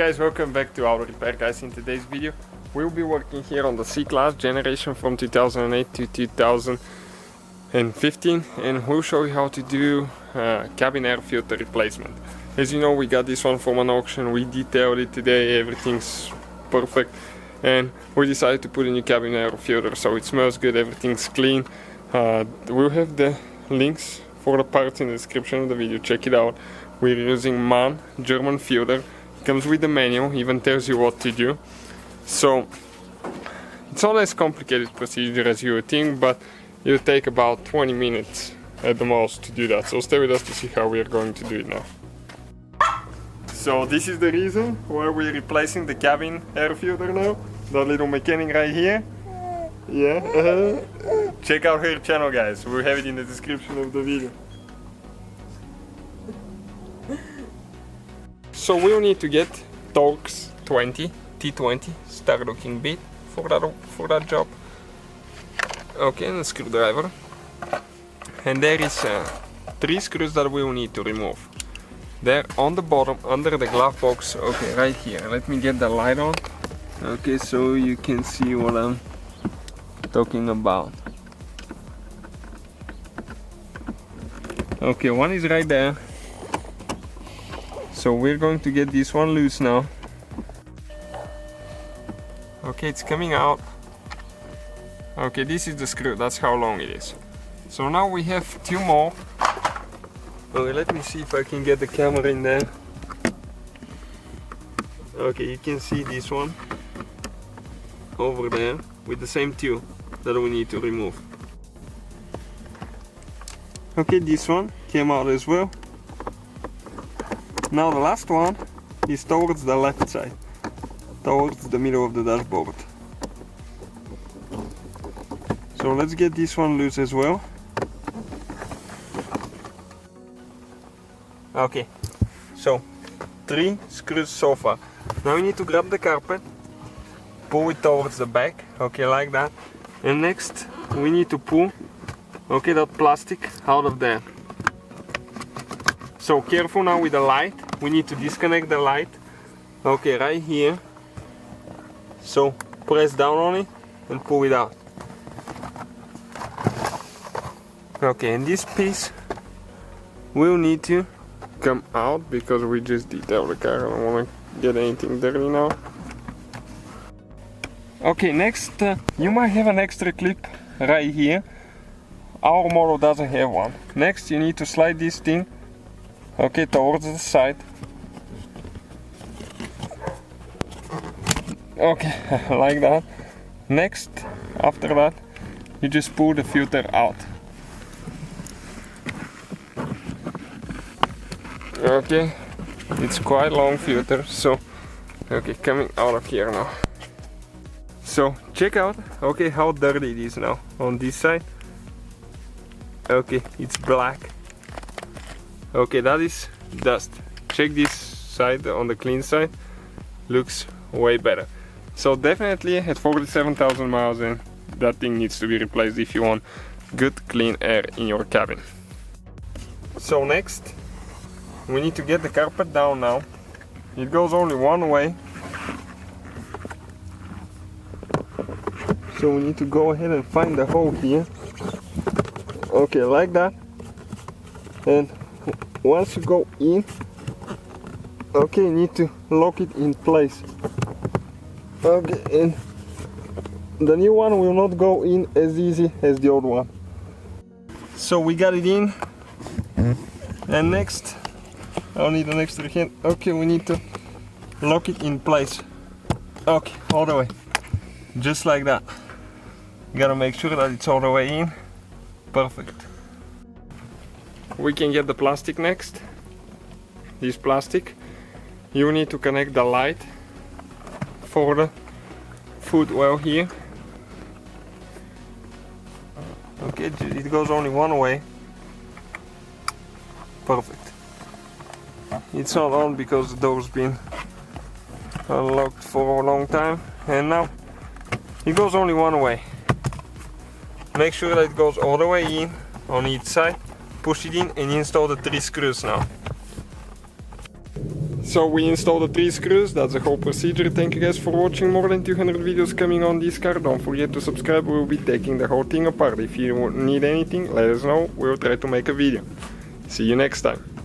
guys, welcome back to Auto Repair Guys. In today's video we'll be working here on the C-Class generation from 2008 to 2015, and we'll show you how to do cabin air filter replacement. As you know, we got this one from an auction, we detailed it today, everything's perfect, and we decided to put a new cabin air filter so it smells good, everything's clean. We'll have the links for the parts in the description of the video, check it out. We're using MAN German filter. It comes with the manual, even tells you what to do. So it's not as complicated procedure as you would think, but it'll take about 20 minutes at the most to do that. So stay with us to see how we are going to do it now. So this is the reason why we're replacing the cabin air filter now. That little mechanic right here. Yeah. Check out her channel, guys. We'll have it in the description of the video. So we'll need to get Torx 20 T20 star looking bit for that job. Okay, and a screwdriver. And there is 3 screws that we'll need to remove. They're on the bottom under the glove box. Okay, right here. Let me get the light on. Okay, so you can see what I'm talking about. Okay, one is right there. So we're going to get this one loose now. Okay, it's coming out. Okay, this is the screw, that's how long it is. So now we have 2 more. Okay, let me see if I can get the camera in there. Okay, you can see this one over there with the same 2 that we need to remove. Okay, this one came out as well. Now the last one is towards the left side, towards the middle of the dashboard. So let's get this one loose as well. Okay, so 3 screws so far. Now we need to grab the carpet, pull it towards the back, okay, like that. And next we need to pull, okay, that plastic out of there. So careful now with the light, we need to disconnect the light. Okay, right here. So press down on it and pull it out. Okay, and this piece will need to come out because we just detailed the car. I don't want to get anything dirty now. Okay, next you might have an extra clip right here. Our model doesn't have one. Next you need to slide this thing, okay, towards the side. Okay, like that. Next, after that, you just pull the filter out. Okay, it's quite long filter, so okay, coming out of here now. So check out, okay, how dirty it is now on this side. Okay, it's black. Okay, that is dust. Check this side on the clean side, looks way better. So definitely at 47,000 miles in, that thing needs to be replaced if you want good clean air in your cabin. So next we need to get the carpet down now. It goes only one way. So we need to go ahead and find the hole here. Okay, like that. And once you go in, okay, you need to lock it in place. Okay, and the new one will not go in as easy as the old one. So we got it in. And next, I'll need an extra hand. Okay, we need to lock it in place. Okay, all the way. Just like that. You gotta make sure that it's all the way in. Perfect. We can get the plastic next. This plastic. You need to connect the light for the footwell here. Okay, it goes only one way. Perfect. It's not on because the door's been unlocked for a long time, and now it goes only one way. Make sure that it goes all the way in on each side. Push it in and install the 3 screws now. So we installed the 3 screws, that's the whole procedure. Thank you guys for watching. More than 200 videos coming on this car. Don't forget to subscribe, we'll be taking the whole thing apart. If you need anything, let us know, we'll try to make a video. See you next time.